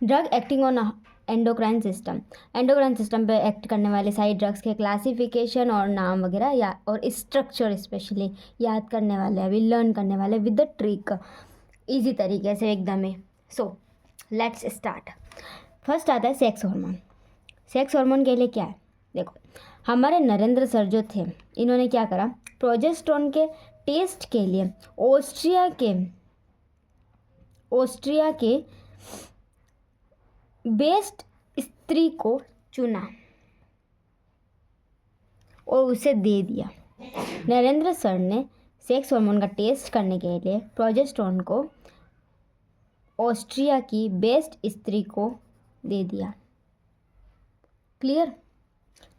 Drug acting on endocrine system, endocrine system पे act करने वाले सारी ड्रग्स के क्लासिफिकेशन और नाम वगैरह या और स्ट्रक्चर स्पेशली याद करने वाले, अभी लर्न करने वाले विद द ट्रिक, इजी तरीके से एकदम ही। So let's start. फर्स्ट आता है सेक्स हार्मोन। सेक्स हार्मोन के लिए क्या है, देखो हमारे नरेंद्र सर जो थे, इन्होंने क्या करा, प्रोजेस्टेरोन के टेस्ट के लिए ऑस्ट्रिया के बेस्ट स्त्री को चुना और उसे दे दिया। नरेंद्र सर ने सेक्स हार्मोन का टेस्ट करने के लिए प्रोजेस्टेरोन को ऑस्ट्रिया की बेस्ट स्त्री को दे दिया। क्लियर?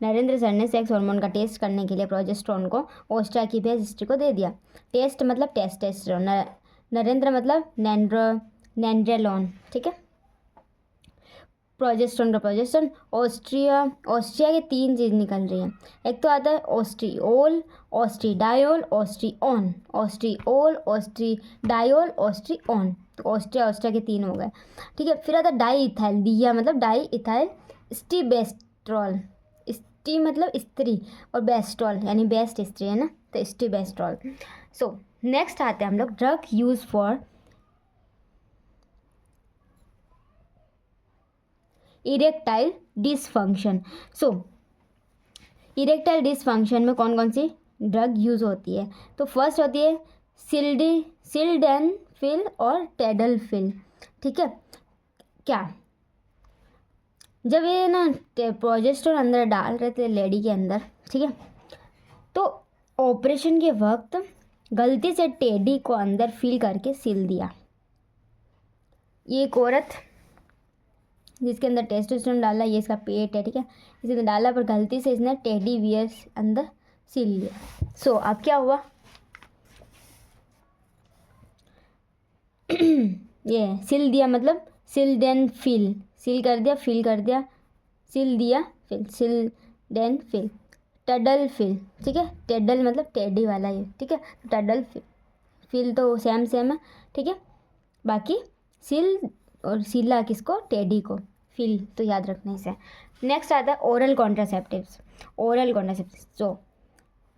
नरेंद्र सर ने सेक्स हार्मोन का टेस्ट करने के लिए प्रोजेस्टेरोन को ऑस्ट्रिया की बेस्ट स्त्री को दे दिया। टेस्ट मतलब टेस्टोस्टेरोन, नरेंद्र मतलब नैंड्रेलॉन, ठीक है। प्रोजेस्टेरोन का प्रोजेस्टेरोन, ऑस्ट्रिया के 3 चीज़ निकल रही हैं। एक तो आता है ऑस्ट्रिओल, ऑस्ट्रीडायोल, ऑस्ट्रीऑन, ऑस्ट्रिओल, ऑस्ट्रीडायोल, ऑस्ट्रीऑन। तो ऑस्ट्रिया के 3 हो गए, ठीक है। फिर आता है डाई इथाइल, दिया मतलब डाई इथाइल स्टीबेस्ट्रॉल, स्टी मतलब स्त्री और बेस्ट्रॉल यानी बेस्ट स्त्री है ना, तो स्टीबेस्ट्रॉल। सो नेक्स्ट आते हैं हम लोग drug use for erectile dysfunction. So erectile dysfunction में कौन कौन सी ड्रग यूज होती है, तो फर्स्ट होती है सिल्डेनाफिल और टेडलफिल, ठीक है। क्या, जब ये ना प्रोजेस्टेरोन अंदर डाल रहे थे लेडी के अंदर, ठीक है, तो ऑपरेशन के वक्त गलती से टेडी को अंदर फिल करके सिल दिया। ये एक औरत जिसके अंदर टेस्टोस्टेरोन डाला, ये इसका पेट है, ठीक है, इसने डाला पर गलती से इसने टेडी बियर अंदर सिल लिया। सो अब क्या हुआ ये सिल दिया मतलब सिल देन फिल, सिल कर दिया, फिल कर दिया, सिल दिया, फिल, सिल देन फिल, टडल फिल, ठीक है। टेडल मतलब टेडी वाला ये, ठीक है। टडल फिल तो सेम है, ठीक है। बाकी सिल और सिला किसको, टेडी को, फिल तो याद रखने से। नेक्स्ट आता है ओरल कॉन्ट्रासेप्टिव्स। ओरल कॉन्ट्रासेप्टिव्स, तो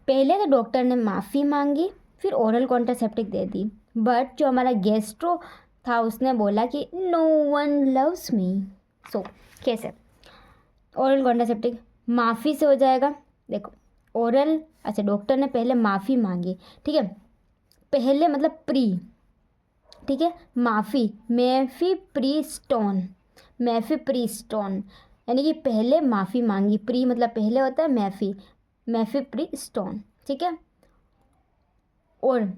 पहले तो डॉक्टर ने माफ़ी मांगी, फिर oral contraceptive they the, but जो हमारा गेस्ट्रो था उसने बोला कि नो वन लव्स मी। सो कैसे ओरल कॉन्ट्रासेप्टिव माफ़ी से हो जाएगा, देखो ओरल, अच्छा डॉक्टर ने पहले माफ़ी मांगी, ठीक है, पहले मतलब प्री, ठीक है, माफ़ी, मैफी प्रीस्टोन यानी कि पहले माफ़ी मांगी, प्री मतलब पहले होता है, मैफी प्रीस्टोन, ठीक है। और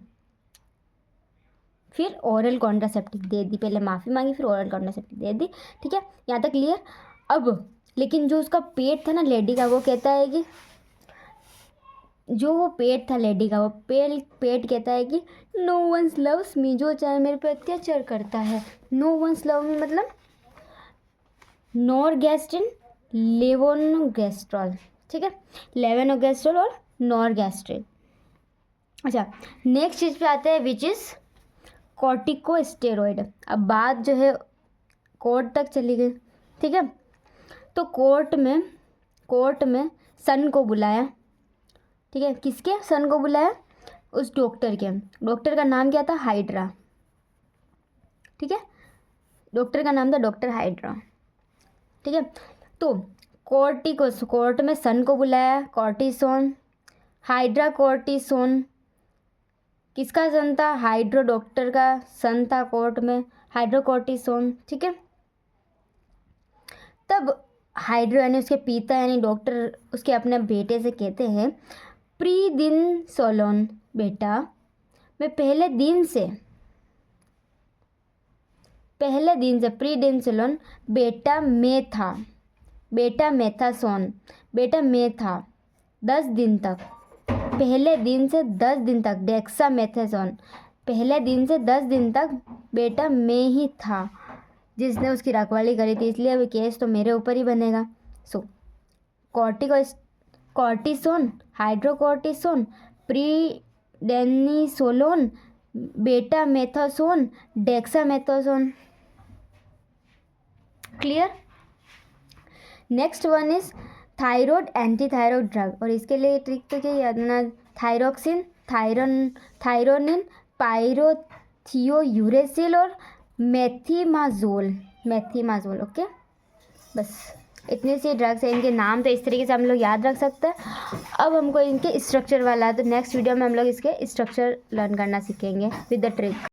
फिर ओरल कॉन्ट्रासेप्टिव दे दी, पहले माफ़ी मांगी फिर ओरल कॉन्ट्रासेप्टिव दे दी, ठीक है, यहाँ तक क्लियर। अब लेकिन जो उसका पेट था ना लेडी का, वो कहता है कि जो वो पेट था लेडी का, वो पेट कहता है कि नो वंस लव्स मी, जो चाहे मेरे पे अत्याचार करता है। नो वंस लव मी मतलब नॉरगेस्ट्रिन, लेवोनोगेस्ट्रॉल, ठीक है, लेवोनोगेस्ट्रॉल और नॉरगेस्ट्रिन। अच्छा नेक्स्ट चीज़ पे आते हैं विच इज़ कॉर्टिकोस्टेरॉइड। अब बात जो है कोर्ट तक चली गई, ठीक है। तो कोर्ट में सन को बुलाया, ठीक है, किसके सन को बुलाया, उस डॉक्टर के, डॉक्टर का नाम क्या था, हाइड्रा, ठीक है, डॉक्टर का नाम था डॉक्टर हाइड्रा, ठीक है। तो कोर्ट में सन को बुलाया, कॉर्टिसोन, हाइड्रा कॉर्टिसोन किसका सन था, हाइड्रो डॉक्टर का सन था कोर्ट में, हाइड्रोकॉर्टिसोन, ठीक है। तब हाइड्रो यानी उसके पिता यानी डॉक्टर उसके अपने बेटे से कहते हैं, प्रीडिनसोलोन बेटा, मैं पहले दिन से प्रीडिनसोलोन बेटा में था 10 दिन तक, पहले दिन से 10 दिन तक, डेक्सामेथासोन पहले दिन से 10 दिन तक बेटा में ही था, जिसने उसकी रखवाली करी थी, इसलिए अभी केस तो मेरे ऊपर ही बनेगा। सो cortisone, hydrocortisone, prednisolone, betamethasone, dexamethasone, clear. Next one is thyroid anti thyroid drug, और इसके लिए ट्रिक तो क्या याद ना, थायरोक्सिन, थायरोनिन, पायरोथियोयूरेसिल और मेथिमाजोल। ओके, बस इतने से ड्रग्स हैं, इनके नाम तो इस तरीके से हम लोग याद रख सकते हैं। अब हमको इनके स्ट्रक्चर वाला है, तो नेक्स्ट वीडियो में हम लोग इसके स्ट्रक्चर लर्न करना सीखेंगे विद द ट्रिक।